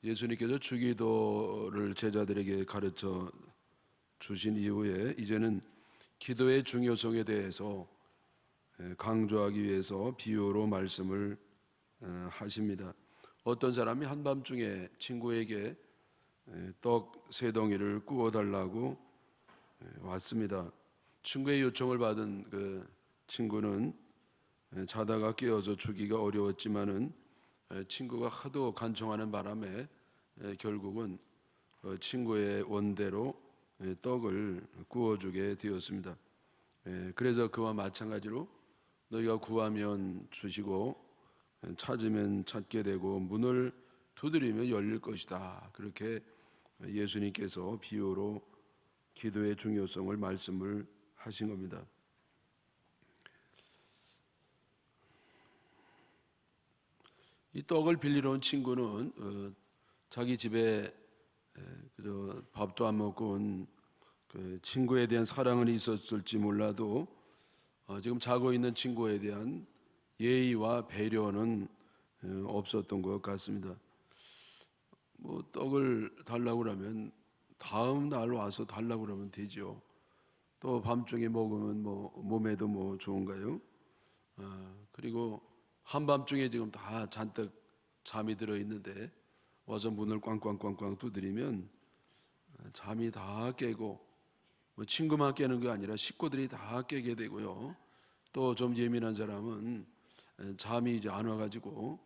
예수님께서 주기도를 제자들에게 가르쳐 주신 이후에 이제는 기도의 중요성에 대해서 강조하기 위해서 비유로 말씀을 하십니다. 어떤 사람이 한밤중에 친구에게 떡 3덩이를 구워달라고 왔습니다. 친구의 요청을 받은 그 친구는 자다가 깨어서 주기가 어려웠지만은 친구가 하도 간청하는 바람에 결국은 친구의 원대로 떡을 구워주게 되었습니다. 그래서 그와 마찬가지로 너희가 구하면 주시고 찾으면 찾게 되고 문을 두드리면 열릴 것이다. 그렇게 예수님께서 비유로 기도의 중요성을 말씀을 하신 겁니다. 이 떡을 빌리러 온 친구는 자기 집에 밥도 안 먹고 온 그 친구에 대한 사랑은 있었을지 몰라도 지금 자고 있는 친구에 대한 예의와 배려는 없었던 것 같습니다. 뭐 떡을 달라고 그러면 다음 날 와서 달라고 그러면 되죠. 또 밤중에 먹으면 뭐 몸에도 뭐 좋은가요? 그리고 한밤중에 지금 다 잔뜩 잠이 들어 있는데 와서 문을 꽝꽝꽝꽝 두드리면 잠이 다 깨고 뭐 친구만 깨는 게 아니라 식구들이 다 깨게 되고요. 또 좀 예민한 사람은 잠이 이제 안 와가지고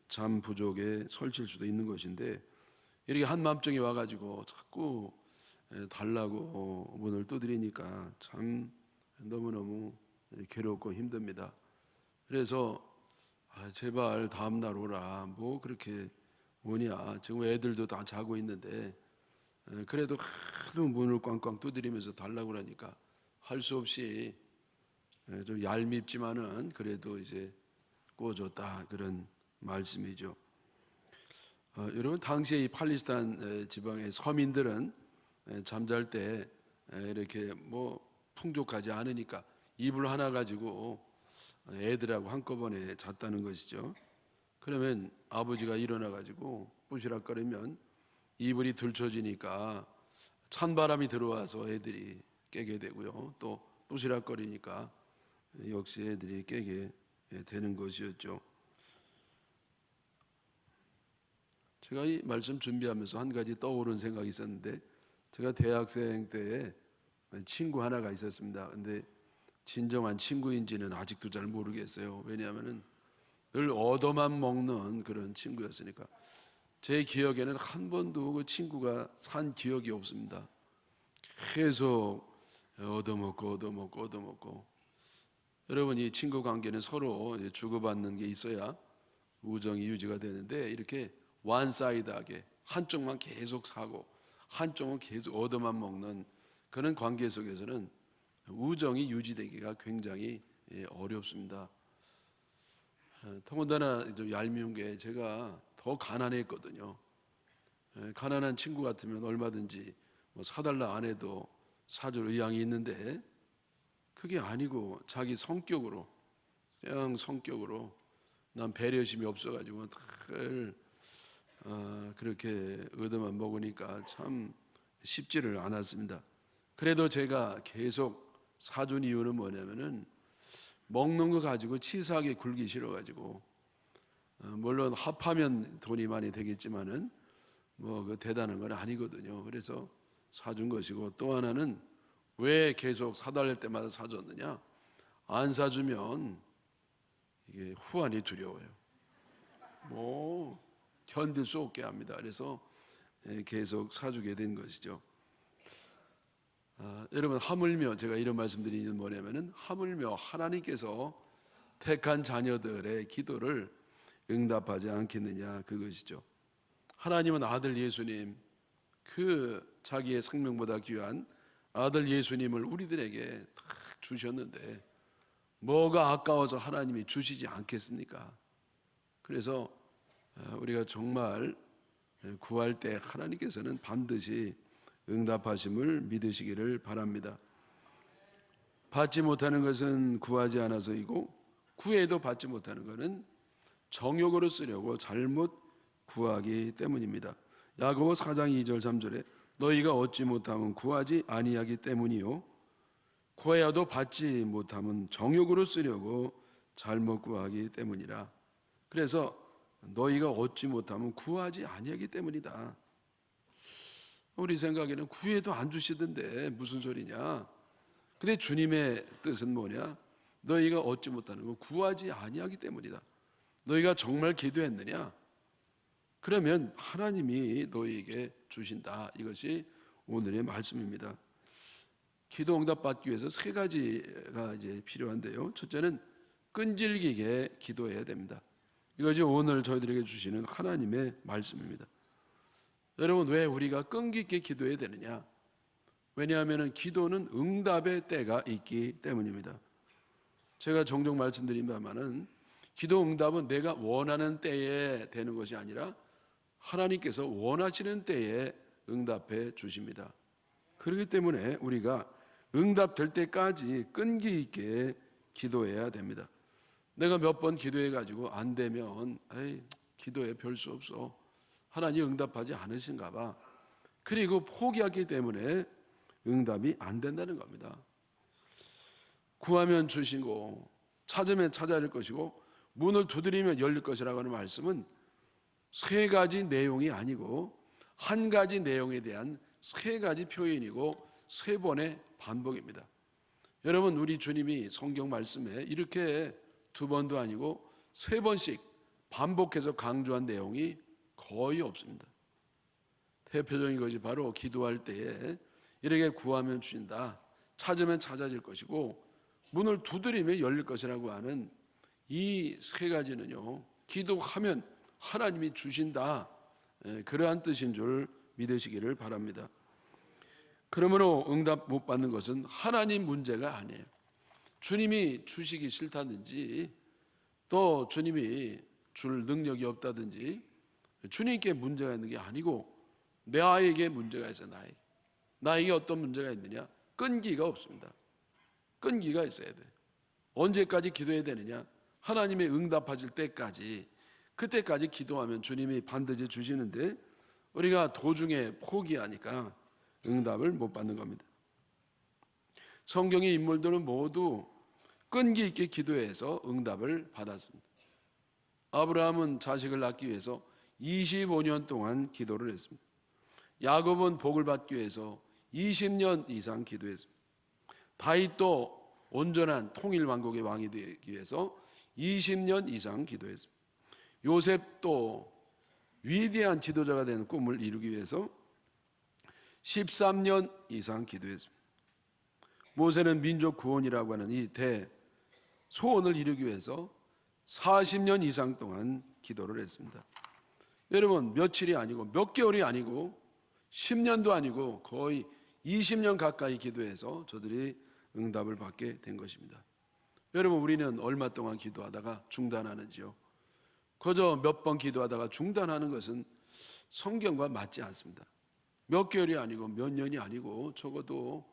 잠 부족에 설칠 수도 있는 것인데 이렇게 한밤중에 와가지고 자꾸 달라고 문을 두드리니까 참 너무너무 괴롭고 힘듭니다. 그래서 제발 다음 날 오라. 뭐 그렇게 뭐냐. 지금 애들도 다 자고 있는데 그래도 하도 문을 꽝꽝 두드리면서 달라고 그러니까 할 수 없이 좀 얄밉지만은 그래도 이제 구워줬다 그런 말씀이죠. 여러분 당시에 이 팔레스타인 지방의 서민들은 잠잘 때 이렇게 뭐 풍족하지 않으니까 이불 하나 가지고 애들하고 한꺼번에 잤다는 것이죠. 그러면 아버지가 일어나 가지고 부시락거리면 이불이 들춰지니까 찬바람이 들어와서 애들이 깨게 되고요. 또 부시락거리니까 역시 애들이 깨게 되는 것이었죠. 제가 이 말씀 준비하면서 한 가지 떠오른 생각이 있었는데 제가 대학생 때에 친구 하나가 있었습니다. 근데 진정한 친구인지는 아직도 잘 모르겠어요. 왜냐하면 늘 얻어만 먹는 그런 친구였으니까. 제 기억에는 한 번도 그 친구가 산 기억이 없습니다. 계속 얻어먹고. 여러분 이 친구 관계는 서로 주고받는 게 있어야 우정이 유지가 되는데 이렇게 원사이드하게 한쪽만 계속 사고 한쪽은 계속 얻어만 먹는 그런 관계 속에서는 우정이 유지되기가 굉장히 어렵습니다. 더군다나 좀 얄미운 게 제가 더 가난했거든요. 가난한 친구 같으면 얼마든지 뭐 사달라 안 해도 사줄 의향이 있는데 그게 아니고 자기 성격으로 그냥 성격으로 난 배려심이 없어가지고 늘 그렇게 얻어만 먹으니까 참 쉽지를 않았습니다. 그래도 제가 계속 사준 이유는 뭐냐면은 먹는 거 가지고 치사하게 굴기 싫어가지고 물론 합하면 돈이 많이 되겠지만은 뭐 그 대단한 건 아니거든요. 그래서 사준 것이고 또 하나는 왜 계속 사달랄 때마다 사줬느냐? 안 사주면 이게 후환이 두려워요. 뭐 견딜 수 없게 합니다. 그래서 계속 사주게 된 것이죠. 여러분 하물며 제가 이런 말씀드리는 건 뭐냐면은 하물며 하나님께서 택한 자녀들의 기도를 응답하지 않겠느냐 그것이죠. 하나님은 아들 예수님 그 자기의 생명보다 귀한 아들 예수님을 우리들에게 다 주셨는데 뭐가 아까워서 하나님이 주시지 않겠습니까? 그래서 우리가 정말 구할 때 하나님께서는 반드시 응답하심을 믿으시기를 바랍니다. 받지 못하는 것은 구하지 않아서이고 구해도 받지 못하는 것은 정욕으로 쓰려고 잘못 구하기 때문입니다. 야고보 4장 2절 3절에 너희가 얻지 못하면 구하지 아니하기 때문이요 구하여도 받지 못하면 정욕으로 쓰려고 잘못 구하기 때문이라. 그래서 너희가 얻지 못하면 구하지 아니하기 때문이다. 우리 생각에는 구해도 안 주시던데 무슨 소리냐. 근데 주님의 뜻은 뭐냐? 너희가 얻지 못하는 건 구하지 아니하기 때문이다. 너희가 정말 기도했느냐? 그러면 하나님이 너희에게 주신다. 이것이 오늘의 말씀입니다. 기도 응답 받기 위해서 세 가지가 이제 필요한데요. 첫째는 끈질기게 기도해야 됩니다. 이것이 오늘 저희들에게 주시는 하나님의 말씀입니다. 여러분, 왜 우리가 끈기 있게 기도해야 되느냐? 왜냐하면 기도는 응답의 때가 있기 때문입니다. 제가 종종 말씀드린 바만은 기도 응답은 내가 원하는 때에 되는 것이 아니라 하나님께서 원하시는 때에 응답해 주십니다. 그렇기 때문에 우리가 응답될 때까지 끈기 있게 기도해야 됩니다. 내가 몇 번 기도해 가지고 안 되면 기도해 별 수 없어. 하나님 응답하지 않으신가 봐. 그리고 포기하기 때문에 응답이 안 된다는 겁니다. 구하면 주시고 찾으면 찾아낼 것이고 문을 두드리면 열릴 것이라고 하는 말씀은 세 가지 내용이 아니고 한 가지 내용에 대한 세 가지 표현이고 세 번의 반복입니다. 여러분, 우리 주님이 성경 말씀에 이렇게 두 번도 아니고 세 번씩 반복해서 강조한 내용이 거의 없습니다. 대표적인 것이 바로 기도할 때에 이렇게 구하면 주신다, 찾으면 찾아질 것이고 문을 두드리면 열릴 것이라고 하는 이 세 가지는요, 기도하면 하나님이 주신다, 그러한 뜻인 줄 믿으시기를 바랍니다. 그러므로 응답 못 받는 것은 하나님 문제가 아니에요. 주님이 주시기 싫다든지 또 주님이 줄 능력이 없다든지 주님께 문제가 있는 게 아니고 나에게 문제가 있어요. 나에게 어떤 문제가 있느냐? 끈기가 없습니다. 끈기가 있어야 돼. 언제까지 기도해야 되느냐? 하나님의 응답하실 때까지, 그때까지 기도하면 주님이 반드시 주시는데 우리가 도중에 포기하니까 응답을 못 받는 겁니다. 성경의 인물들은 모두 끈기 있게 기도해서 응답을 받았습니다. 아브라함은 자식을 낳기 위해서 25년 동안 기도를 했습니다. 야곱은 복을 받기 위해서 20년 이상 기도했습니다. 다윗도 온전한 통일 왕국의 왕이 되기 위해서 20년 이상 기도했습니다. 요셉도 위대한 지도자가 되는 꿈을 이루기 위해서 13년 이상 기도했습니다. 모세는 민족 구원이라고 하는 이 대소원을 이루기 위해서 40년 이상 동안 기도를 했습니다. 여러분, 며칠이 아니고 몇 개월이 아니고 10년도 아니고 거의 20년 가까이 기도해서 저들이 응답을 받게 된 것입니다. 여러분, 우리는 얼마 동안 기도하다가 중단하는지요? 그저 몇 번 기도하다가 중단하는 것은 성경과 맞지 않습니다. 몇 개월이 아니고 몇 년이 아니고 적어도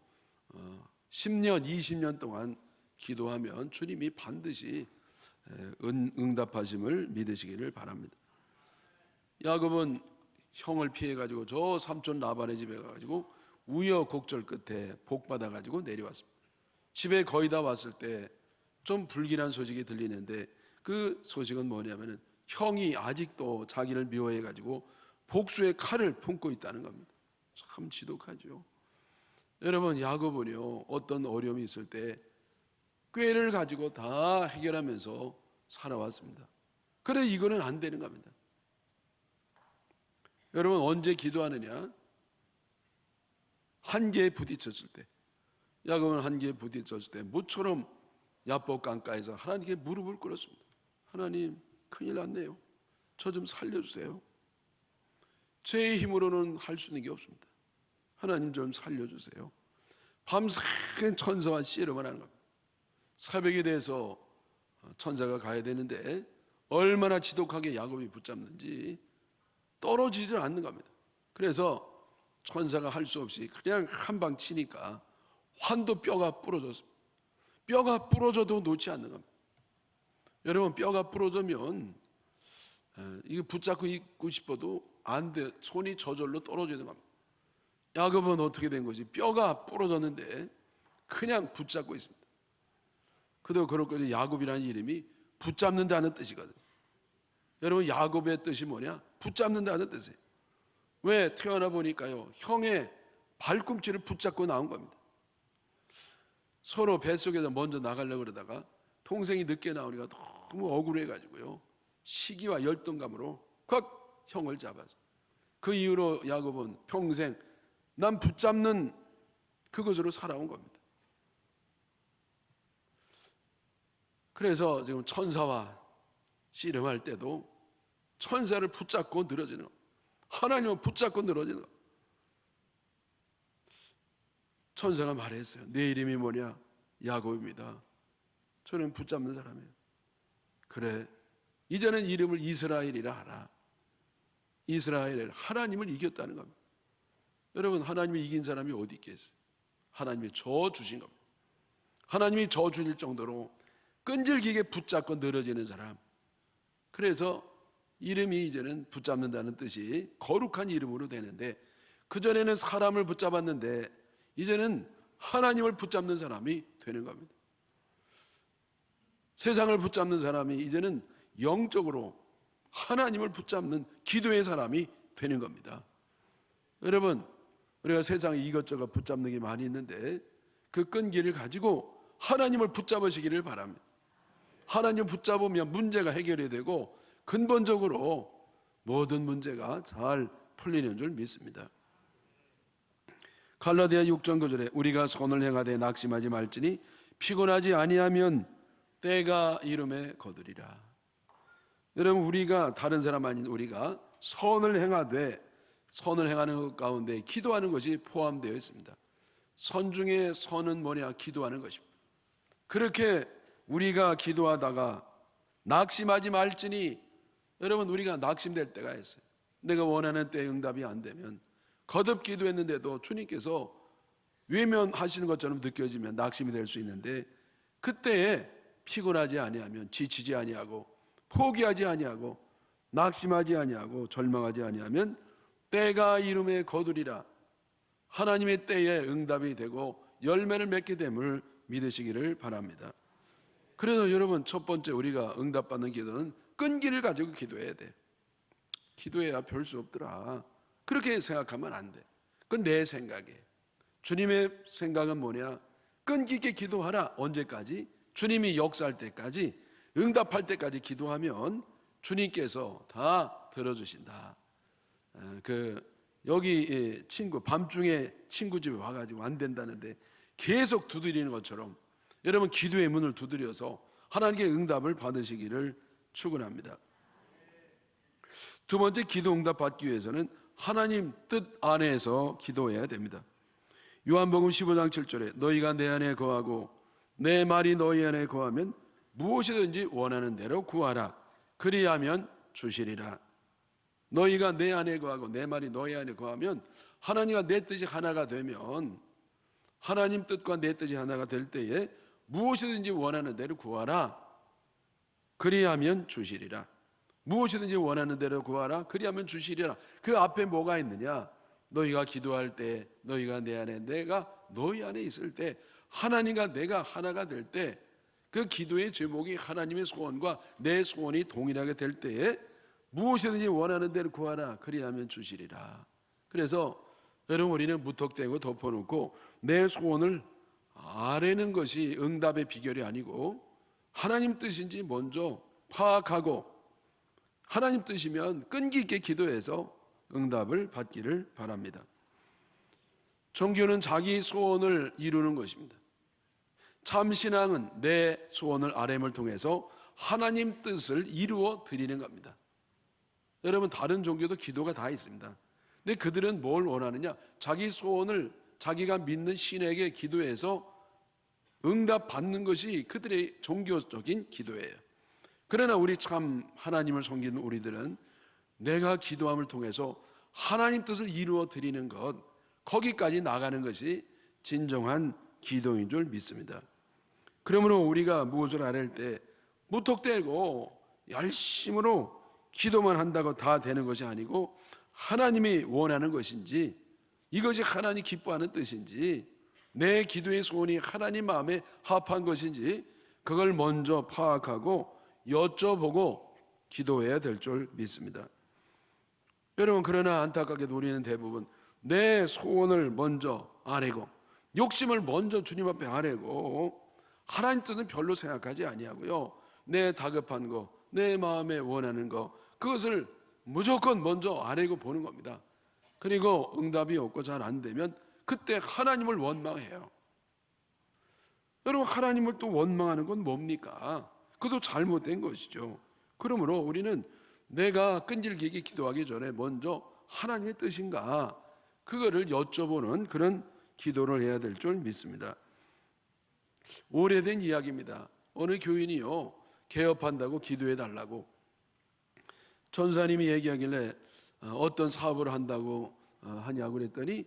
10년, 20년 동안 기도하면 주님이 반드시 응답하심을 믿으시기를 바랍니다. 야곱은 형을 피해가지고 저 삼촌 라반의 집에 가가지고 우여곡절 끝에 복 받아가지고 내려왔습니다. 집에 거의 다 왔을 때 좀 불길한 소식이 들리는데 그 소식은 뭐냐면은 형이 아직도 자기를 미워해가지고 복수의 칼을 품고 있다는 겁니다. 참 지독하죠. 여러분, 야곱은요, 어떤 어려움이 있을 때 꾀를 가지고 다 해결하면서 살아왔습니다. 그래, 이거는 안 되는 겁니다. 여러분, 언제 기도하느냐? 한계에 부딪혔을 때, 야곱은 한계에 부딪혔을 때 모처럼 야복 강가에서 하나님께 무릎을 꿇었습니다. 하나님, 큰일 났네요. 저 좀 살려주세요. 제 힘으로는 할 수 있는 게 없습니다. 하나님 좀 살려주세요. 밤새 천사와 씨름을 하는 겁니다. 새벽이 돼서 천사가 가야 되는데 얼마나 지독하게 야곱이 붙잡는지 떨어지질 않는 겁니다. 그래서 천사가 할 수 없이 그냥 한 방 치니까 환도 뼈가 부러졌습니다. 뼈가 부러져도 놓지 않는 겁니다. 여러분, 뼈가 부러지면 이거 붙잡고 있고 싶어도 안 돼. 손이 저절로 떨어지는 겁니다. 야곱은 어떻게 된 거지? 뼈가 부러졌는데 그냥 붙잡고 있습니다. 그래도 그렇거든요. 야곱이라는 이름이 붙잡는다는 뜻이거든요. 여러분, 야곱의 뜻이 뭐냐? 붙잡는다는 뜻이에요. 왜? 태어나 보니까요, 형의 발꿈치를 붙잡고 나온 겁니다. 서로 뱃속에서 먼저 나가려고 그러다가 동생이 늦게 나오니까 너무 억울해가지고요, 시기와 열등감으로 콱 형을 잡아서, 그 이후로 야곱은 평생 난 붙잡는 그것으로 살아온 겁니다. 그래서 지금 천사와 씨름할 때도 천사를 붙잡고 늘어지는 겁니다. 하나님을 붙잡고 늘어지는 겁니다. 천사가 말했어요. 내 이름이 뭐냐? 야곱입니다. 저는 붙잡는 사람이에요. 그래, 이제는 이름을 이스라엘이라 하라. 이스라엘, 하나님을 이겼다는 겁니다. 여러분, 하나님이 이긴 사람이 어디 있겠어요? 하나님이 저 주신 겁니다. 하나님이 저 주실 정도로 끈질기게 붙잡고 늘어지는 사람. 그래서 이름이 이제는 붙잡는다는 뜻이 거룩한 이름으로 되는데, 그전에는 사람을 붙잡았는데 이제는 하나님을 붙잡는 사람이 되는 겁니다. 세상을 붙잡는 사람이 이제는 영적으로 하나님을 붙잡는 기도의 사람이 되는 겁니다. 여러분, 우리가 세상에 이것저것 붙잡는 게 많이 있는데 그 끈기를 가지고 하나님을 붙잡으시기를 바랍니다. 하나님을 붙잡으면 문제가 해결이 되고 근본적으로 모든 문제가 잘 풀리는 줄 믿습니다. 갈라디아 6장 9절에 우리가 선을 행하되 낙심하지 말지니 피곤하지 아니하면 때가 이름에 거두리라. 여러분, 우리가 다른 사람 아닌 우리가 선을 행하되, 선을 행하는 것 가운데 기도하는 것이 포함되어 있습니다. 선 중에 선은 뭐냐? 기도하는 것입니다. 그렇게 우리가 기도하다가 낙심하지 말지니, 여러분, 우리가 낙심될 때가 있어요. 내가 원하는 때에 응답이 안 되면, 거듭 기도했는데도 주님께서 외면하시는 것처럼 느껴지면 낙심이 될 수 있는데, 그때에 피곤하지 아니하면, 지치지 아니하고, 포기하지 아니하고, 낙심하지 아니하고, 절망하지 아니하면 때가 이름에 거두리라. 하나님의 때에 응답이 되고 열매를 맺게 됨을 믿으시기를 바랍니다. 그래서 여러분, 첫 번째 우리가 응답받는 기도는 끈기를 가지고 기도해야 돼. 기도해야 별 수 없더라, 그렇게 생각하면 안 돼. 그건 내 생각이에요. 주님의 생각은 뭐냐? 끈기 있게 기도하라. 언제까지? 주님이 역사할 때까지, 응답할 때까지 기도하면 주님께서 다 들어주신다. 여기 친구, 밤중에 친구 집에 와가지고 안 된다는데 계속 두드리는 것처럼 여러분, 기도의 문을 두드려서 하나님께 응답을 받으시기를 축원합니다. 두 번째, 기도 응답 받기 위해서는 하나님 뜻 안에서 기도해야 됩니다. 요한복음 15장 7절에 너희가 내 안에 거하고 내 말이 너희 안에 거하면 무엇이든지 원하는 대로 구하라. 그리하면 주시리라. 너희가 내 안에 거하고 내 말이 너희 안에 거하면, 하나님과 내 뜻이 하나가 되면, 하나님 뜻과 내 뜻이 하나가 될 때에 무엇이든지 원하는 대로 구하라. 그리하면 주시리라. 무엇이든지 원하는 대로 구하라. 그리하면 주시리라. 그 앞에 뭐가 있느냐? 너희가 기도할 때, 너희가 내 안에, 내가 너희 안에 있을 때, 하나님과 내가 하나가 될 때, 그 기도의 제목이 하나님의 소원과 내 소원이 동일하게 될 때에 무엇이든지 원하는 대로 구하라. 그리하면 주시리라. 그래서 여러분, 우리는 무턱대고 덮어놓고 내 소원을 아뢰는 것이 응답의 비결이 아니고, 하나님 뜻인지 먼저 파악하고 하나님 뜻이면 끈기 있게 기도해서 응답을 받기를 바랍니다. 종교는 자기 소원을 이루는 것입니다. 참 신앙은 내 소원을 아뢰음을 통해서 하나님 뜻을 이루어 드리는 겁니다. 여러분, 다른 종교도 기도가 다 있습니다. 근데 그들은 뭘 원하느냐? 자기 소원을 자기가 믿는 신에게 기도해서 응답 받는 것이 그들의 종교적인 기도예요. 그러나 우리 참 하나님을 섬기는 우리들은 내가 기도함을 통해서 하나님 뜻을 이루어 드리는 것, 거기까지 나가는 것이 진정한 기도인 줄 믿습니다. 그러므로 우리가 무엇을 아뢰을 때 무턱대고 열심으로 기도만 한다고 다 되는 것이 아니고 하나님이 원하는 것인지, 이것이 하나님 기뻐하는 뜻인지, 내 기도의 소원이 하나님 마음에 합한 것인지 그걸 먼저 파악하고 여쭤보고 기도해야 될 줄 믿습니다. 여러분, 그러나 안타깝게도 우리는 대부분 내 소원을 먼저 아뢰고 욕심을 먼저 주님 앞에 아뢰고 하나님 뜻은 별로 생각하지 아니하고요, 내 다급한 거, 내 마음에 원하는 거, 그것을 무조건 먼저 아뢰고 보는 겁니다. 그리고 응답이 없고 잘 안 되면 그때 하나님을 원망해요. 여러분, 하나님을 또 원망하는 건 뭡니까? 그것도 잘못된 것이죠. 그러므로 우리는 내가 끈질기게 기도하기 전에 먼저 하나님의 뜻인가, 그거를 여쭤보는 그런 기도를 해야 될 줄 믿습니다. 오래된 이야기입니다. 어느 교인이요, 개업한다고 기도해 달라고 전사님이 얘기하길래 어떤 사업을 한다고 하냐고 그랬더니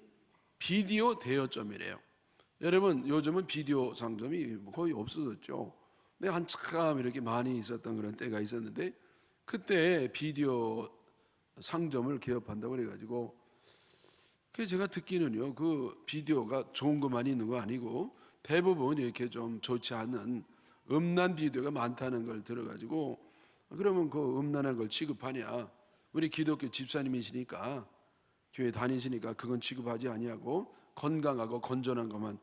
비디오 대여점이래요. 여러분, 요즘은 비디오 상점이 거의 없어졌죠. 근데 한참 이렇게 많이 있었던 그런 때가 있었는데, 그때 비디오 상점을 개업한다고 그래가지고, 제가 듣기는요, 그 비디오가 좋은 것만 있는 거 아니고 대부분 이렇게 좀 좋지 않은 음란 비디오가 많다는 걸 들어가지고, 그러면 그 음란한 걸 취급하냐, 우리 기독교 집사님이시니까 교회 다니시니까 그건 취급하지 아니하고 건강하고 건전한 것만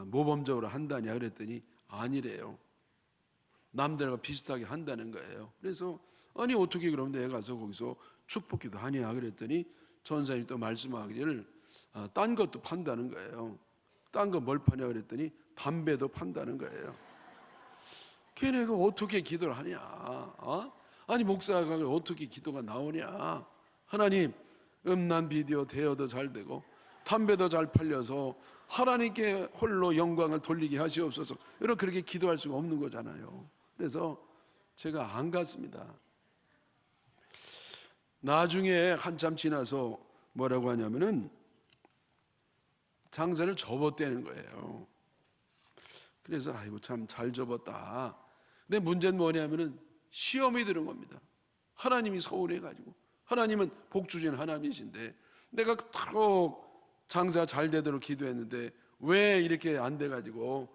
모범적으로 한다냐 그랬더니 아니래요. 남들과 비슷하게 한다는 거예요. 그래서 아니 어떻게 그럼 내가 가서 거기서 축복기도 하냐 그랬더니 전사님이 또 말씀하기를 딴 것도 판다는 거예요. 딴 거 뭘 파냐 그랬더니 담배도 판다는 거예요. 걔네가 어떻게 기도를 하냐? 아니 목사가 어떻게 기도가 나오냐? 하나님, 음란 비디오 대여도 잘 되고 담배도 잘 팔려서 하나님께 홀로 영광을 돌리게 하시옵소서. 여러분, 그렇게 기도할 수가 없는 거잖아요. 그래서 제가 안 갔습니다. 나중에 한참 지나서 뭐라고 하냐면은 장사를 접었다는 거예요. 그래서 아이고 참 잘 접었다. 근데 문제는 뭐냐면은 시험이 들은 겁니다. 하나님이 서운해가지고, 하나님은 복 주신 하나님이신데 내가 그토록 장사 잘 되도록 기도했는데 왜 이렇게 안 돼가지고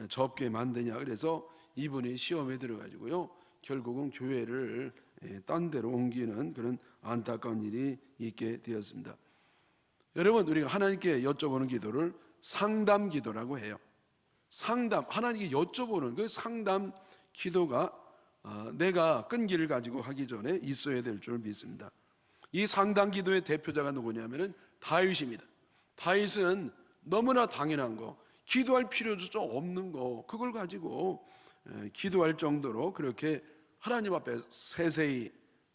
접게 만드냐. 그래서 이분이 시험에 들어가지고요, 결국은 교회를 딴 데로 옮기는 그런 안타까운 일이 있게 되었습니다. 여러분, 우리가 하나님께 여쭤보는 기도를 상담 기도라고 해요. 상담, 하나님께 여쭤보는 그 상담 기도가 내가 끈기를 가지고 하기 전에 있어야 될 줄 믿습니다. 이 상담 기도의 대표자가 누구냐면은 다윗입니다. 다윗은 너무나 당연한 거, 기도할 필요조차 없는 거, 그걸 가지고 기도할 정도로 그렇게 하나님 앞에 세세히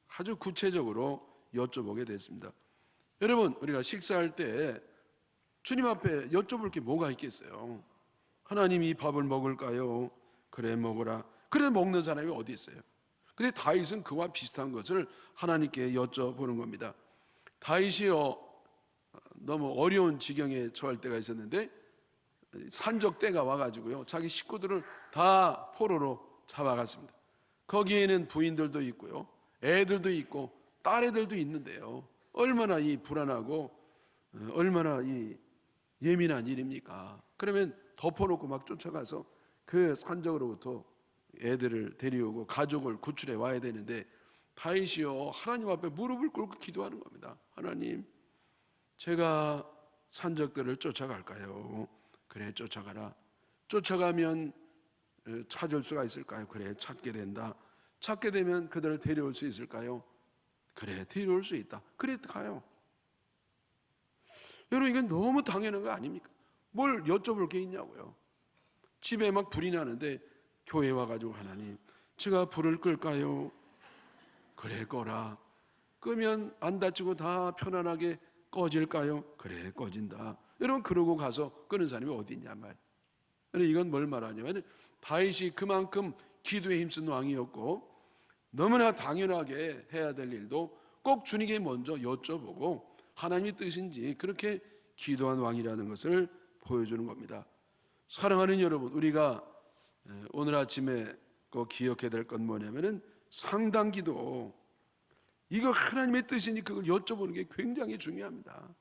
아주 구체적으로 여쭤보게 됐습니다. 여러분, 우리가 식사할 때 주님 앞에 여쭤볼 게 뭐가 있겠어요? 하나님, 이 밥을 먹을까요? 그래 먹으라. 그래 먹는 사람이 어디 있어요? 근데 다윗은 그와 비슷한 것을 하나님께 여쭤보는 겁니다. 다윗이요, 너무 어려운 지경에 처할 때가 있었는데 산적 때가 와가지고요, 자기 식구들을 다 포로로 잡아갔습니다. 거기에는 부인들도 있고요, 애들도 있고 딸애들도 있는데요, 얼마나 이 불안하고 얼마나 이 예민한 일입니까? 그러면 덮어놓고 막 쫓아가서 그 산적으로부터 애들을 데려오고 가족을 구출해 와야 되는데 다윗이요, 하나님 앞에 무릎을 꿇고 기도하는 겁니다. 하나님, 제가 산적들을 쫓아갈까요? 그래, 쫓아가라. 쫓아가면 찾을 수가 있을까요? 그래, 찾게 된다. 찾게 되면 그들을 데려올 수 있을까요? 그래, 데려올 수 있다. 그래, 가요. 여러분, 이건 너무 당연한 거 아닙니까? 뭘 여쭤볼 게 있냐고요. 집에 막 불이 나는데 교회 와가지고 하나님, 제가 불을 끌까요? 그래, 꺼라. 끄면 안 다치고 다 편안하게 꺼질까요? 그래, 꺼진다. 여러분, 그러고 가서 끄는 사람이 어디 있냐 말. 이건 뭘 말하냐면 다윗이 그만큼 기도에 힘쓴 왕이었고 너무나 당연하게 해야 될 일도 꼭 주님께 먼저 여쭤보고 하나님의 뜻인지 그렇게 기도한 왕이라는 것을 보여주는 겁니다. 사랑하는 여러분, 우리가 오늘 아침에 꼭 기억해야 될 건 뭐냐면은 상담 기도, 이거 하나님의 뜻이니 그걸 여쭤보는 게 굉장히 중요합니다.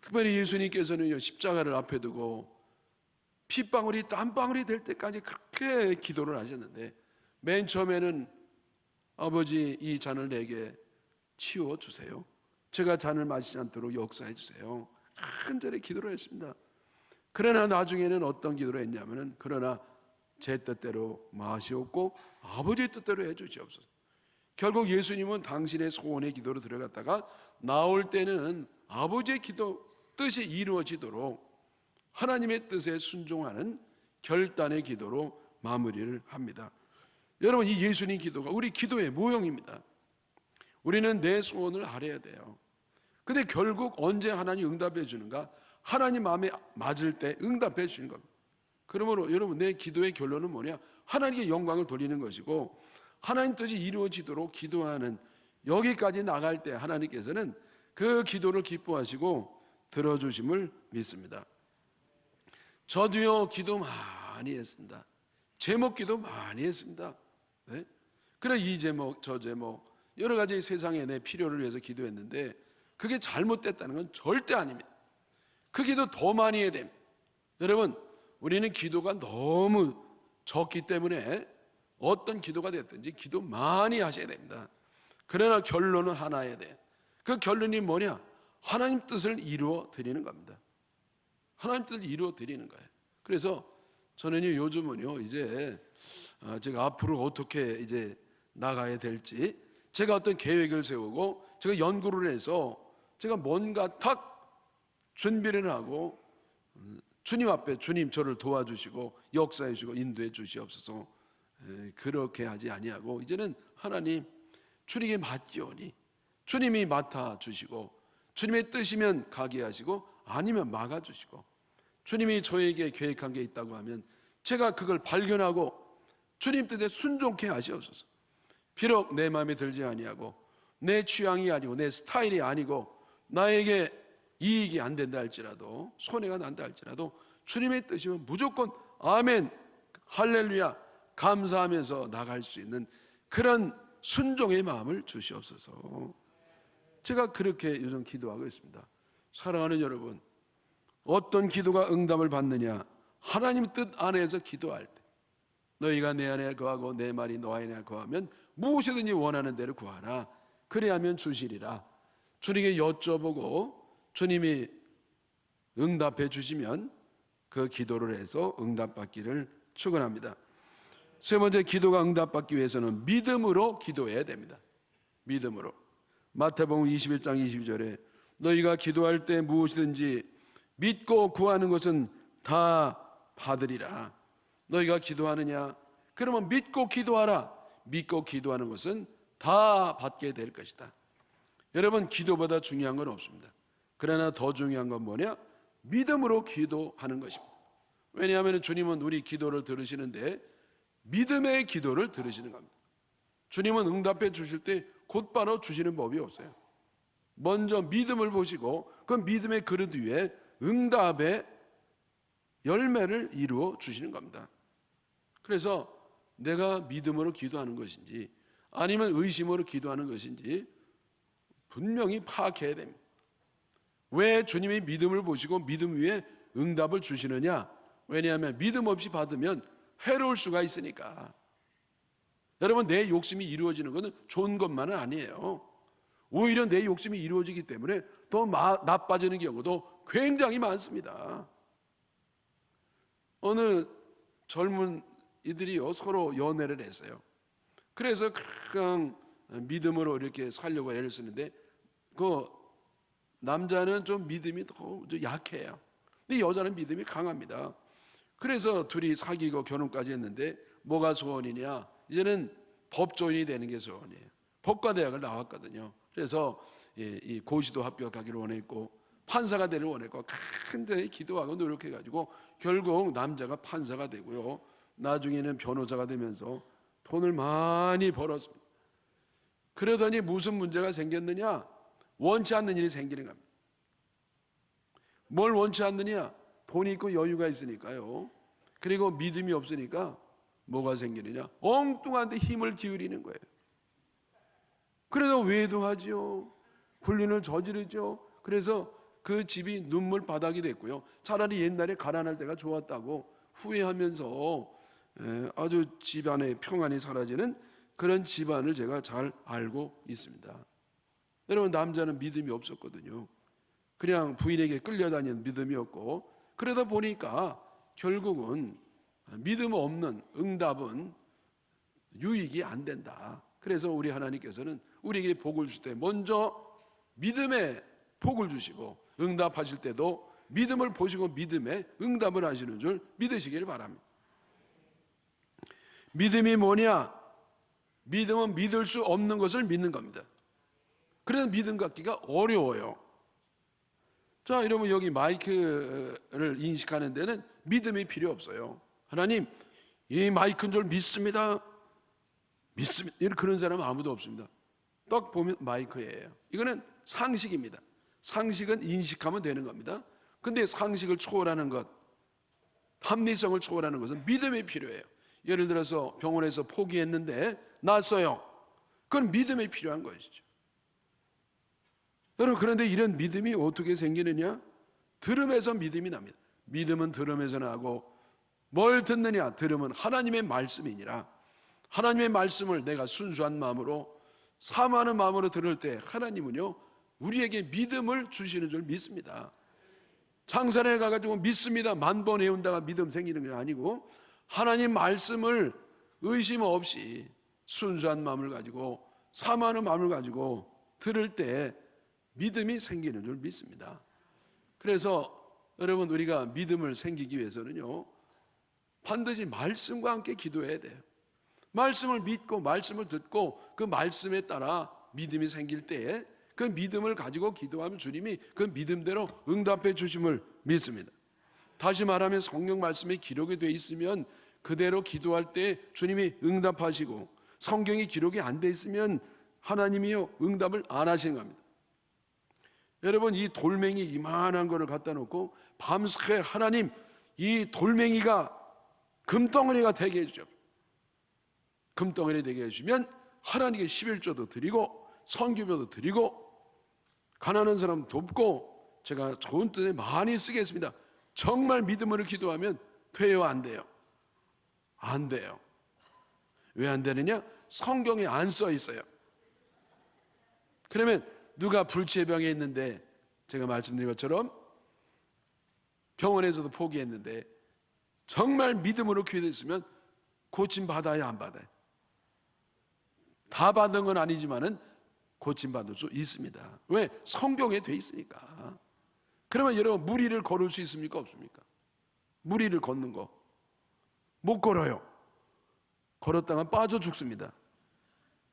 특별히 예수님께서는요, 십자가를 앞에 두고 핏방울이 땀방울이 될 때까지 그렇게 기도를 하셨는데, 맨 처음에는 아버지 이 잔을 내게 치워주세요, 제가 잔을 마시지 않도록 역사해 주세요, 간절히 기도를 했습니다. 그러나 나중에는 어떤 기도를 했냐면은, 그러나 제 뜻대로 마시옵고 아버지의 뜻대로 해 주시옵소서. 결국 예수님은 당신의 소원의 기도로 들어갔다가 나올 때는 아버지의 기도 뜻이 이루어지도록 하나님의 뜻에 순종하는 결단의 기도로 마무리를 합니다. 여러분, 이 예수님 기도가 우리 기도의 모형입니다. 우리는 내 소원을 아뢰야 돼요. 근데 결국 언제 하나님 응답해 주는가? 하나님 마음에 맞을 때 응답해 주는 겁니다. 그러므로 여러분, 내 기도의 결론은 뭐냐? 하나님께 영광을 돌리는 것이고, 하나님 뜻이 이루어지도록 기도하는, 여기까지 나갈 때 하나님께서는 그 기도를 기뻐하시고 들어주심을 믿습니다. 저도요, 기도 많이 했습니다. 제목 기도 많이 했습니다. 네? 그래, 이 제목 저 제목 여러 가지 세상에 내 필요를 위해서 기도했는데 그게 잘못됐다는 건 절대 아닙니다. 그 기도 더 많이 해야 됩니다. 여러분, 우리는 기도가 너무 적기 때문에 어떤 기도가 됐든지 기도 많이 하셔야 됩니다. 그러나 결론은 하나여야 돼. 그 결론이 뭐냐? 하나님 뜻을 이루어 드리는 겁니다. 하나님 뜻을 이루어 드리는 거예요. 그래서 저는요, 요즘은요, 이제 제가 앞으로 어떻게 이제 나가야 될지 제가 어떤 계획을 세우고 제가 연구를 해서 제가 뭔가 탁 준비를 하고, 주님 앞에 주님 저를 도와주시고 역사해 주시고 인도해 주시옵소서, 그렇게 하지 아니하고 이제는 하나님 주님께 맡기오니 주님이 맡아 주시고, 주님의 뜻이면 가게 하시고 아니면 막아 주시고, 주님이 저에게 계획한 게 있다고 하면 제가 그걸 발견하고 주님 뜻에 순종케 하시옵소서. 비록 내 마음에 들지 아니하고 내 취향이 아니고 내 스타일이 아니고 나에게 이익이 안 된다 할지라도, 손해가 난다 할지라도 주님의 뜻이면 무조건 아멘, 할렐루야 감사하면서 나갈 수 있는 그런 순종의 마음을 주시옵소서. 제가 그렇게 요즘 기도하고 있습니다. 사랑하는 여러분, 어떤 기도가 응답을 받느냐? 하나님 뜻 안에서 기도할 때, 너희가 내 안에 거하고 내 말이 너 안에 거하면 무엇이든지 원하는 대로 구하라, 그리하면 주시리라. 주님께 여쭤보고 주님이 응답해 주시면 그 기도를 해서 응답받기를 축원합니다. 세 번째, 기도가 응답받기 위해서는 믿음으로 기도해야 됩니다. 믿음으로. 마태복음 21장 22절에 너희가 기도할 때 무엇이든지 믿고 구하는 것은 다 받으리라. 너희가 기도하느냐? 그러면 믿고 기도하라. 믿고 기도하는 것은 다 받게 될 것이다. 여러분, 기도보다 중요한 건 없습니다. 그러나 더 중요한 건 뭐냐? 믿음으로 기도하는 것입니다. 왜냐하면 주님은 우리 기도를 들으시는데 믿음의 기도를 들으시는 겁니다. 주님은 응답해 주실 때 곧바로 주시는 법이 없어요. 먼저 믿음을 보시고 그 믿음의 그릇 위에 응답의 열매를 이루어 주시는 겁니다. 그래서 내가 믿음으로 기도하는 것인지 아니면 의심으로 기도하는 것인지 분명히 파악해야 됩니다. 왜 주님이 믿음을 보시고 믿음 위에 응답을 주시느냐? 왜냐하면 믿음 없이 받으면 해로울 수가 있으니까. 여러분, 내 욕심이 이루어지는 것은 좋은 것만은 아니에요. 오히려 내 욕심이 이루어지기 때문에 더 나빠지는 경우도 굉장히 많습니다. 어느 젊은 이들이요, 서로 연애를 했어요. 그래서 그냥 믿음으로 이렇게 살려고 애를 쓰는데 그 남자는 좀 믿음이 더 약해요. 근데 여자는 믿음이 강합니다. 그래서 둘이 사귀고 결혼까지 했는데 뭐가 소원이냐? 이제는 법조인이 되는 게 소원이에요. 법과대학을 나왔거든요. 그래서 이 고시도 합격하기를 원했고 판사가 되기를 원했고 간절히 기도하고 노력해가지고 결국 남자가 판사가 되고요, 나중에는 변호사가 되면서 돈을 많이 벌었습니다. 그러더니 무슨 문제가 생겼느냐? 원치 않는 일이 생기는 겁니다. 뭘 원치 않느냐? 돈이 있고 여유가 있으니까요. 그리고 믿음이 없으니까 뭐가 생기느냐? 엉뚱한 데 힘을 기울이는 거예요. 그래서 외도하지요. 불륜을 저지르죠. 그래서 그 집이 눈물 바닥이 됐고요. 차라리 옛날에 가난할 때가 좋았다고 후회하면서 아주 집안의 평안이 사라지는 그런 집안을 제가 잘 알고 있습니다. 여러분, 남자는 믿음이 없었거든요. 그냥 부인에게 끌려다니는 믿음이었고, 그러다 보니까 결국은 믿음 없는 응답은 유익이 안 된다. 그래서 우리 하나님께서는 우리에게 복을 줄 때 먼저 믿음의 복을 주시고, 응답하실 때도 믿음을 보시고 믿음의 응답을 하시는 줄 믿으시길 바랍니다. 믿음이 뭐냐? 믿음은 믿을 수 없는 것을 믿는 겁니다. 그래서 믿음 갖기가 어려워요. 자, 여러분, 여기 마이크를 인식하는 데는 믿음이 필요 없어요. 하나님, 이 마이크인 줄 믿습니다. 믿습니다. 그런 사람은 아무도 없습니다. 딱 보면 마이크예요. 이거는 상식입니다. 상식은 인식하면 되는 겁니다. 근데 상식을 초월하는 것, 합리성을 초월하는 것은 믿음이 필요해요. 예를 들어서 병원에서 포기했는데 났어요. 그건 믿음이 필요한 것이죠. 여러분, 그런데 이런 믿음이 어떻게 생기느냐? 들음에서 믿음이 납니다. 믿음은 들음에서 나고, 뭘 듣느냐? 들음은 하나님의 말씀이니라. 하나님의 말씀을 내가 순수한 마음으로, 사모하는 마음으로 들을 때 하나님은요, 우리에게 믿음을 주시는 줄 믿습니다. 장산에 가가지고 믿습니다 만 번 외운다가 믿음 생기는 게 아니고, 하나님 말씀을 의심 없이 순수한 마음을 가지고, 사모하는 마음을 가지고 들을 때 믿음이 생기는 줄 믿습니다. 그래서 여러분, 우리가 믿음을 생기기 위해서는요, 반드시 말씀과 함께 기도해야 돼요. 말씀을 믿고 말씀을 듣고 그 말씀에 따라 믿음이 생길 때에 그 믿음을 가지고 기도하면 주님이 그 믿음대로 응답해 주심을 믿습니다. 다시 말하면 성경 말씀에 기록이 되어 있으면 그대로 기도할 때 주님이 응답하시고, 성경이 기록이 안 돼 있으면 하나님이요, 응답을 안 하시는 겁니다. 여러분, 이 돌멩이 이만한 거를 갖다 놓고 밤새 하나님, 이 돌멩이가 금덩어리가 되게 해주죠. 금덩어리 되게 해주시면 하나님께 11조도 드리고 선교비도 드리고 가난한 사람 돕고 제가 좋은 뜻에 많이 쓰겠습니다. 정말 믿음으로 기도하면 돼요, 안 돼요? 안 돼요. 왜 안 되느냐? 성경에 안 써 있어요. 그러면 누가 불치병에 있는데, 제가 말씀드린 것처럼 병원에서도 포기했는데 정말 믿음으로 기도했으면 고침 받아야 안 받아요? 다 받은 건 아니지만은 고침 받을 수 있습니다. 왜? 성경에 돼 있으니까. 그러면 여러분, 무리를 걸을 수 있습니까? 없습니까? 무리를 걷는 거 못 걸어요. 걸었다가 빠져 죽습니다.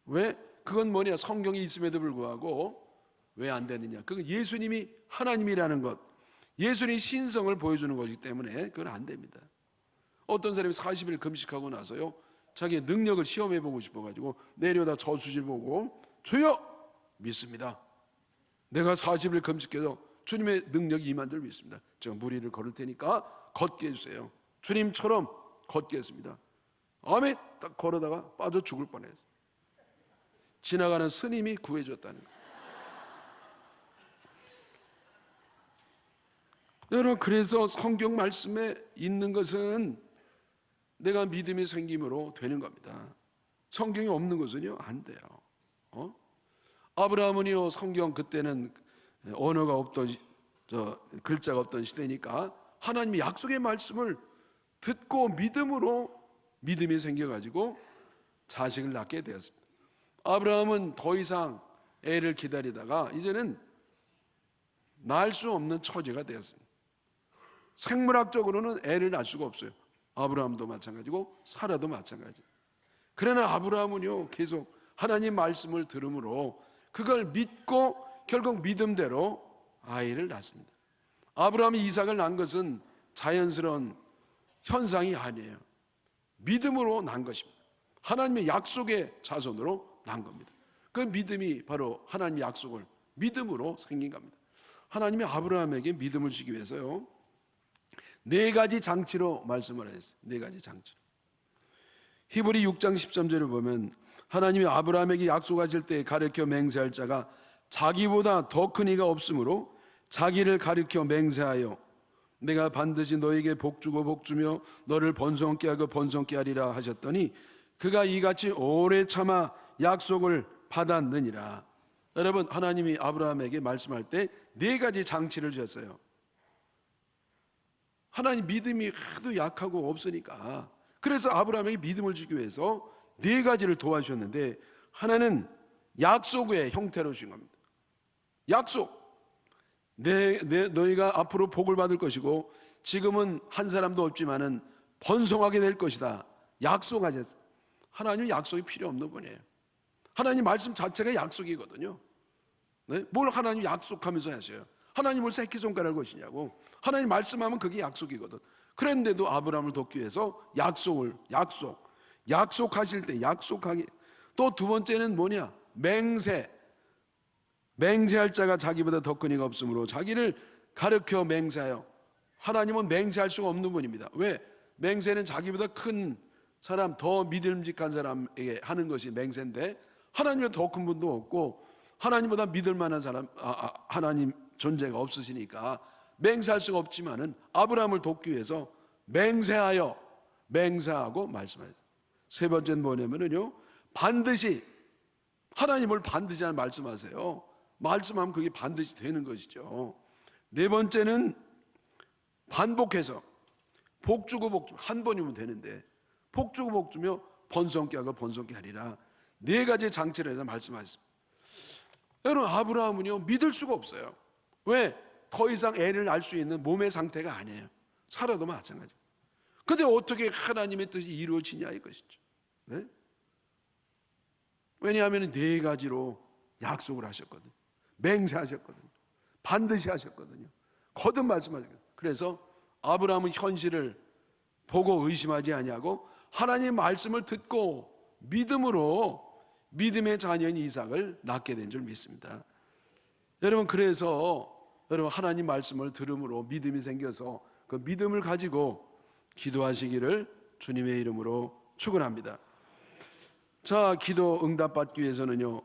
왜? 그건 뭐냐? 성경이 있음에도 불구하고 왜 안 되느냐? 그건 예수님이 하나님이라는 것, 예수님의 신성을 보여주는 것이기 때문에 그건 안 됩니다. 어떤 사람이 40일 금식하고 나서요, 자기의 능력을 시험해보고 싶어가지고 내려다 저수지 보고, 주여 믿습니다. 내가 40일 금식해서 주님의 능력이 임한 줄 믿습니다. 제가 무리를 걸을 테니까 걷게 해주세요. 주님처럼 걷겠습니다. 아멘. 딱 걸어다가 빠져 죽을 뻔했어요. 지나가는 스님이 구해줬다는 거예요. 여러분, 그래서 성경 말씀에 있는 것은 내가 믿음이 생김으로 되는 겁니다. 성경이 없는 것은요, 안 돼요. 아브라함은요, 성경 그때는 언어가 없던, 글자가 없던 시대니까 하나님의 약속의 말씀을 듣고 믿음으로 믿음이 생겨가지고 자식을 낳게 되었습니다. 아브라함은 더 이상 애를 기다리다가 이제는 낳을 수 없는 처지가 되었습니다. 생물학적으로는 애를 낳을 수가 없어요. 아브라함도 마찬가지고 사라도 마찬가지. 그러나 아브라함은요, 계속 하나님 말씀을 들음으로 그걸 믿고 결국 믿음대로 아이를 낳습니다. 아브라함이 이삭을 낳은 것은 자연스러운 현상이 아니에요. 믿음으로 낳은 것입니다. 하나님의 약속의 자손으로 낳은 겁니다. 그 믿음이 바로 하나님의 약속을 믿음으로 생긴 겁니다. 하나님이 아브라함에게 믿음을 주기 위해서요, 4가지 장치로 말씀을 했어요. 4가지 장치로. 히브리 6장 13절을 보면 하나님이 아브라함에게 약속하실 때 가르쳐 맹세할 자가 자기보다 더 큰 이가 없으므로 자기를 가르쳐 맹세하여 내가 반드시 너에게 복주고 복주며 너를 번성케 하고 번성케 하리라 하셨더니 그가 이같이 오래 참아 약속을 받았느니라. 여러분, 하나님이 아브라함에게 말씀할 때 네 가지 장치를 주셨어요. 하나님 믿음이 하도 약하고 없으니까, 그래서 아브라함에게 믿음을 주기 위해서 네 가지를 도와주셨는데, 하나는 약속의 형태로 주신 겁니다. 약속. 너희가 앞으로 복을 받을 것이고 지금은 한 사람도 없지만은 번성하게 될 것이다. 약속하셨어요. 하나님은 약속이 필요 없는 분이에요. 하나님 말씀 자체가 약속이거든요. 네? 뭘 하나님 약속하면서 하셔요? 하나님 을 새끼손가락을 거시냐고. 하나님 말씀하면 그게 약속이거든. 그런데도 아브라함을 돕기 위해서 약속하실 때 약속하기. 또 두 번째는 뭐냐? 맹세할 자가 자기보다 더 큰 이가 없으므로 자기를 가르쳐 맹세하여. 하나님은 맹세할 수가 없는 분입니다. 왜? 맹세는 자기보다 큰 사람, 더 믿음직한 사람에게 하는 것이 맹세인데, 하나님보다 더 큰 분도 없고 하나님보다 믿을 만한 사람, 하나님 존재가 없으시니까 맹세할 수가 없지만은 아브라함을 돕기 위해서 맹세하고 말씀하세요. 세 번째는 뭐냐면요, 반드시, 하나님을 반드시 말씀하세요. 말씀하면 그게 반드시 되는 것이죠. 네 번째는 반복해서 복주고 복주, 한 번이면 되는데 복주고 복주며 번성케 하고 번성케 하리라. 네 가지 장치를 해서 말씀하셨습니다. 여러분, 아브라함은요 믿을 수가 없어요. 왜? 더 이상 애를 낳을 수 있는 몸의 상태가 아니에요. 살아도 마찬가지. 근데 어떻게 하나님의 뜻이 이루어지냐 이것이죠. 네? 왜냐하면 네 가지로 약속을 하셨거든요. 맹세하셨거든요. 반드시 하셨거든요. 거듭 말씀하셨거든요. 그래서 아브라함은 현실을 보고 의심하지 아니하고 하나님의 말씀을 듣고 믿음의 자녀인 이삭을 낳게 된 줄 믿습니다. 여러분, 그래서 여러분 하나님 말씀을 들음으로 믿음이 생겨서 그 믿음을 가지고 기도하시기를 주님의 이름으로 축원합니다. 자, 기도 응답받기 위해서는요,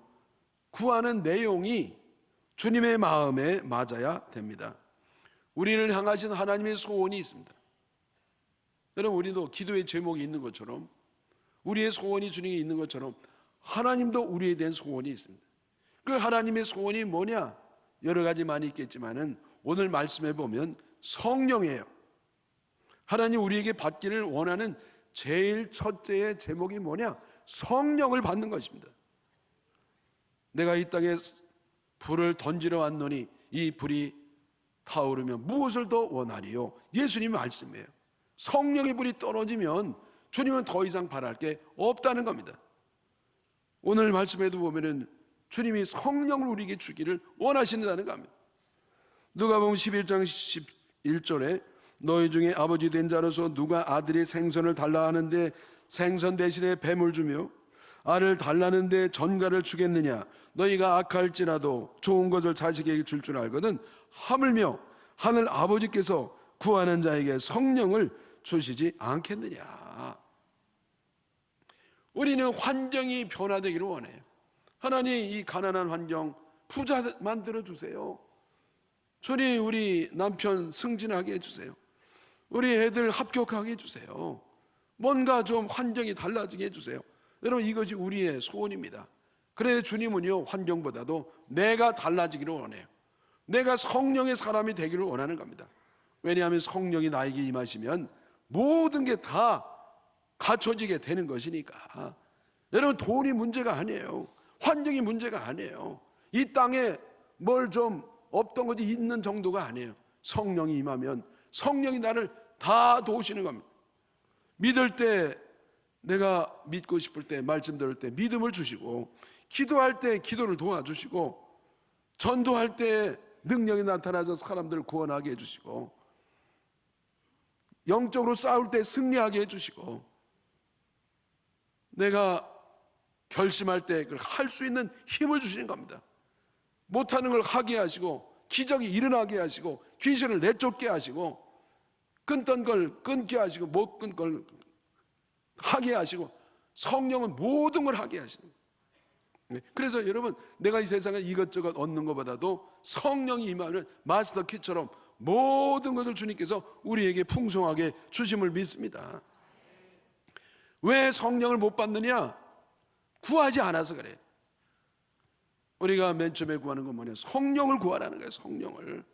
구하는 내용이 주님의 마음에 맞아야 됩니다. 우리를 향하신 하나님의 소원이 있습니다. 여러분, 우리도 기도의 제목이 있는 것처럼, 우리의 소원이 주님께 있는 것처럼 하나님도 우리에 대한 소원이 있습니다. 그 하나님의 소원이 뭐냐? 여러 가지 많이 있겠지만은 오늘 말씀해 보면 성령이에요. 하나님 우리에게 받기를 원하는 제일 첫째의 제목이 뭐냐? 성령을 받는 것입니다. 내가 이 땅에 불을 던지러 왔노니 이 불이 타오르면 무엇을 더 원하리요? 예수님의 말씀이에요. 성령의 불이 떨어지면 주님은 더 이상 바랄 게 없다는 겁니다. 오늘 말씀에도 보면은 주님이 성령을 우리에게 주기를 원하신다는 겁니다. 누가복음 11장 11절에 너희 중에 아버지 된 자로서 누가 아들이 생선을 달라 하는데 생선 대신에 뱀을 주며 알을 달라는데 전갈을 주겠느냐? 너희가 악할지라도 좋은 것을 자식에게 줄 줄 알거든 하물며 하늘 아버지께서 구하는 자에게 성령을 주시지 않겠느냐? 우리는 환경이 변화되기를 원해요. 하나님, 이 가난한 환경 부자 만들어주세요. 주님, 우리 남편 승진하게 해주세요. 우리 애들 합격하게 해주세요. 뭔가 좀 환경이 달라지게 해주세요. 여러분, 이것이 우리의 소원입니다. 그래 주님은요, 환경보다도 내가 달라지기를 원해요. 내가 성령의 사람이 되기를 원하는 겁니다. 왜냐하면 성령이 나에게 임하시면 모든 게 다 갖춰지게 되는 것이니까. 여러분, 돈이 문제가 아니에요. 환경이 문제가 아니에요. 이 땅에 뭘 좀 없던 것이 있는 정도가 아니에요. 성령이 임하면 성령이 나를 다 도우시는 겁니다. 믿을 때, 내가 믿고 싶을 때, 말씀 들을 때 믿음을 주시고, 기도할 때 기도를 도와주시고, 전도할 때 능력이 나타나서 사람들을 구원하게 해주시고, 영적으로 싸울 때 승리하게 해주시고, 내가 결심할 때 그걸 할 수 있는 힘을 주시는 겁니다. 못하는 걸 하게 하시고, 기적이 일어나게 하시고, 귀신을 내쫓게 하시고, 끊던 걸 끊게 하시고, 못 끊 걸 하게 하시고, 성령은 모든 걸 하게 하시는 거예요. 그래서 여러분, 내가 이 세상에 이것저것 얻는 것보다도 성령이 임하는 마스터 키처럼 모든 것을 주님께서 우리에게 풍성하게 주심을 믿습니다. 왜 성령을 못 받느냐? 구하지 않아서 그래. 우리가 맨 처음에 구하는 건 뭐냐? 성령을 구하라는 거예요. 성령을.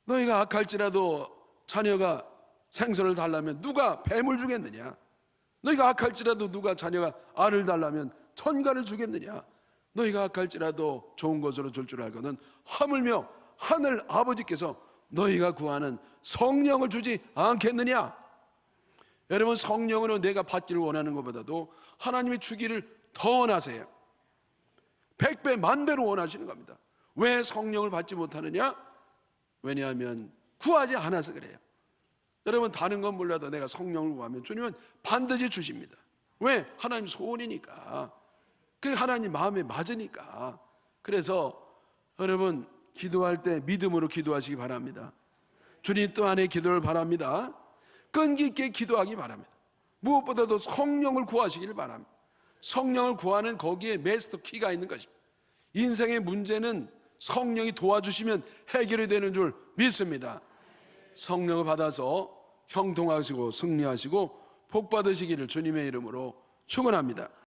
너희가 악할지라도 자녀가 생선을 달라면 누가 뱀을 주겠느냐? 너희가 악할지라도 누가 자녀가 알을 달라면 천가를 주겠느냐? 너희가 악할지라도 좋은 것으로 줄 줄 알거든 하물며 하늘 아버지께서 너희가 구하는 성령을 주지 않겠느냐? 여러분, 성령으로 내가 받기를 원하는 것보다도 하나님이 주기를 더 원하세요. 100배 만배로 원하시는 겁니다. 왜 성령을 받지 못하느냐? 왜냐하면 구하지 않아서 그래요. 여러분, 다른 건 몰라도 내가 성령을 구하면 주님은 반드시 주십니다. 왜? 하나님 소원이니까. 그게 하나님 마음에 맞으니까. 그래서 여러분, 기도할 때 믿음으로 기도하시기 바랍니다. 주님 또 안에 기도를 바랍니다. 끈기 있게 기도하기 바랍니다. 무엇보다도 성령을 구하시기를 바랍니다. 성령을 구하는 거기에 마스터 키가 있는 것입니다. 인생의 문제는 성령이 도와주시면 해결이 되는 줄 믿습니다. 성령을 받아서 형통하시고 승리하시고 복 받으시기를 주님의 이름으로 축원합니다.